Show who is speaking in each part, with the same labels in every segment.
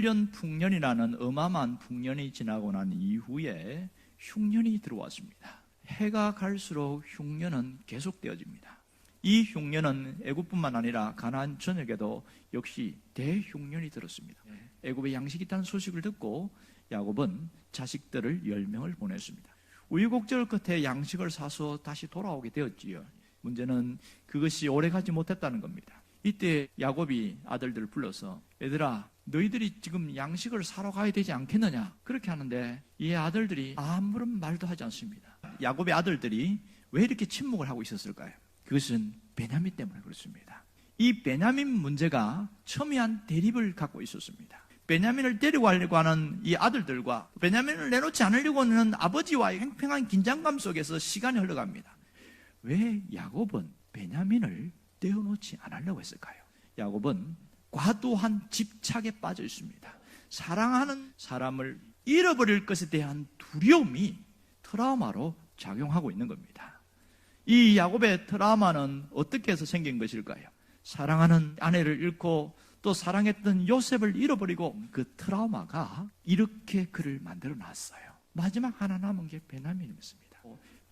Speaker 1: 7년 풍년이라는 어마어마한 풍년이 지나고 난 이후에 흉년이 들어왔습니다. 해가 갈수록 흉년은 계속되어집니다. 이 흉년은 애굽뿐만 아니라 가나안 전역에도 역시 대흉년이 들었습니다. 애굽에 양식이 있다는 소식을 듣고 야곱은 자식들을 10명을 보냈습니다. 우여곡절 끝에 양식을 사서 다시 돌아오게 되었지요. 문제는 그것이 오래가지 못했다는 겁니다. 이때 야곱이 아들들을 불러서 얘들아, 너희들이 지금 양식을 사러 가야 되지 않겠느냐, 그렇게 하는데 이 아들들이 아무런 말도 하지 않습니다. 야곱의 아들들이 왜 이렇게 침묵을 하고 있었을까요? 그것은 베냐민 때문에 그렇습니다. 이 베냐민 문제가 첨예한 대립을 갖고 있었습니다. 베냐민을 데려가려고 하는 이 아들들과 베냐민을 내놓지 않으려고 하는 아버지와의 팽팽한 긴장감 속에서 시간이 흘러갑니다. 왜 야곱은 베냐민을 떼어놓지 않으려고 했을까요? 야곱은 과도한 집착에 빠져 있습니다. 사랑하는 사람을 잃어버릴 것에 대한 두려움이 트라우마로 작용하고 있는 겁니다. 이 야곱의 트라우마는 어떻게 해서 생긴 것일까요? 사랑하는 아내를 잃고 또 사랑했던 요셉을 잃어버리고 그 트라우마가 이렇게 그를 만들어 놨어요. 마지막 하나 남은 게 베냐민이었습니다.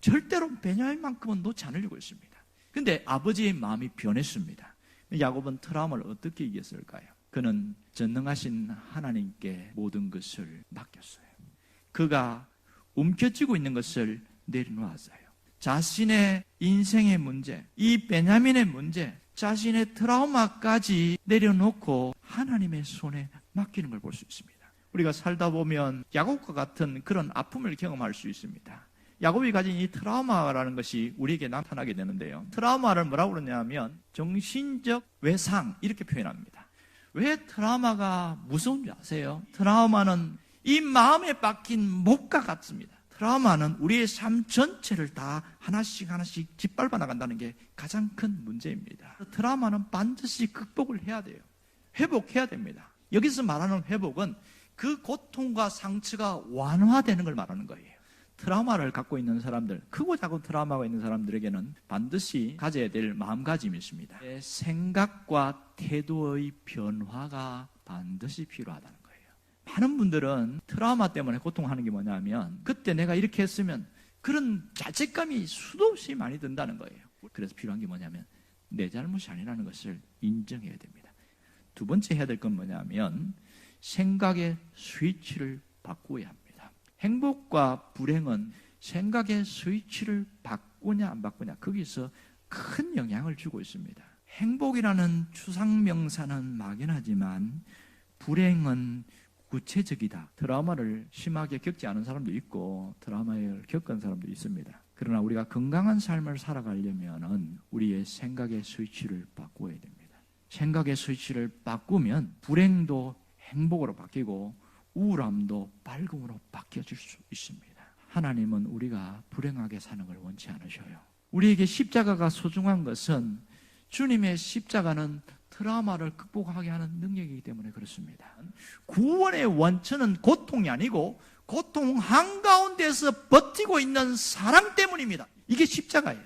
Speaker 1: 절대로 베냐민만큼은 놓지 않으려고 했습니다. 근데 아버지의 마음이 변했습니다. 야곱은 트라우마를 어떻게 이겼을까요? 그는 전능하신 하나님께 모든 것을 맡겼어요. 그가 움켜쥐고 있는 것을 내려놓았어요. 자신의 인생의 문제, 이 베냐민의 문제, 자신의 트라우마까지 내려놓고 하나님의 손에 맡기는 걸 볼 수 있습니다. 우리가 살다 보면 야곱과 같은 그런 아픔을 경험할 수 있습니다. 야곱이 가진 이 트라우마라는 것이 우리에게 나타나게 되는데요. 트라우마를 뭐라고 그러냐면 정신적 외상, 이렇게 표현합니다. 왜 트라우마가 무서운지 아세요? 트라우마는 이 마음에 박힌 목과 같습니다. 트라우마는 우리의 삶 전체를 다 하나씩 짓밟아 나간다는 게 가장 큰 문제입니다. 트라우마는 반드시 극복을 해야 돼요. 회복해야 됩니다. 여기서 말하는 회복은 그 고통과 상처가 완화되는 걸 말하는 거예요. 트라우마를 갖고 있는 사람들, 크고 작은 트라우마가 있는 사람들에게는 반드시 가져야 될 마음가짐이 있습니다. 생각과 태도의 변화가 반드시 필요하다는 거예요. 많은 분들은 트라우마 때문에 고통하는 게 뭐냐면 그때 내가 이렇게 했으면 그런 자책감이 수도 없이 많이 든다는 거예요. 그래서 필요한 게 뭐냐면 내 잘못이 아니라는 것을 인정해야 됩니다. 두 번째 해야 될 건 뭐냐면 생각의 스위치를 바꾸어야 합니다. 행복과 불행은 생각의 스위치를 바꾸냐 안 바꾸냐, 거기서 큰 영향을 주고 있습니다. 행복이라는 추상명사는 막연하지만 불행은 구체적이다. 트라우마를 심하게 겪지 않은 사람도 있고 트라우마를 겪은 사람도 있습니다. 그러나 우리가 건강한 삶을 살아가려면 우리의 생각의 스위치를 바꾸어야 됩니다. 생각의 스위치를 바꾸면 불행도 행복으로 바뀌고 우울함도 밝음으로 바뀌어질 수 있습니다. 하나님은 우리가 불행하게 사는 걸 원치 않으셔요. 우리에게 십자가가 소중한 것은 주님의 십자가는 트라우마를 극복하게 하는 능력이기 때문에 그렇습니다. 구원의 원천은 고통이 아니고 고통 한가운데서 버티고 있는 사랑 때문입니다. 이게 십자가예요.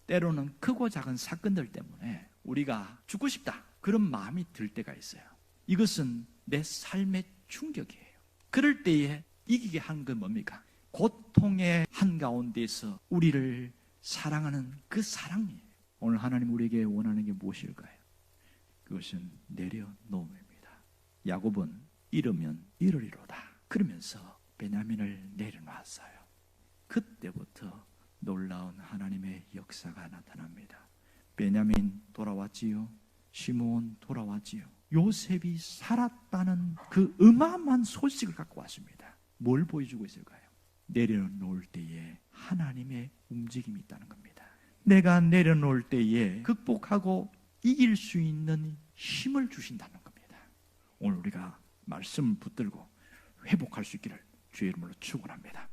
Speaker 1: 때로는 크고 작은 사건들 때문에 우리가 죽고 싶다, 그런 마음이 들 때가 있어요. 이것은 내 삶의 충격이에요. 그럴 때에 이기게 하는 건 뭡니까? 고통의 한가운데서 우리를 사랑하는 그 사랑이에요. 오늘 하나님 우리에게 원하는 게 무엇일까요? 그것은 내려놓음입니다. 야곱은 잃으면 잃으리로다 그러면서 베냐민을 내려놨어요. 그때부터 놀라운 하나님의 역사가 나타납니다. 베냐민 돌아왔지요. 시므온 돌아왔지요. 요셉이 살았다는 그 어마어마한 소식을 갖고 왔습니다. 뭘 보여주고 있을까요? 내려놓을 때에 하나님의 움직임이 있다는 겁니다. 내가 내려놓을 때에 극복하고 이길 수 있는 힘을 주신다는 겁니다. 오늘 우리가 말씀을 붙들고 회복할 수 있기를 주의 이름으로 축원합니다.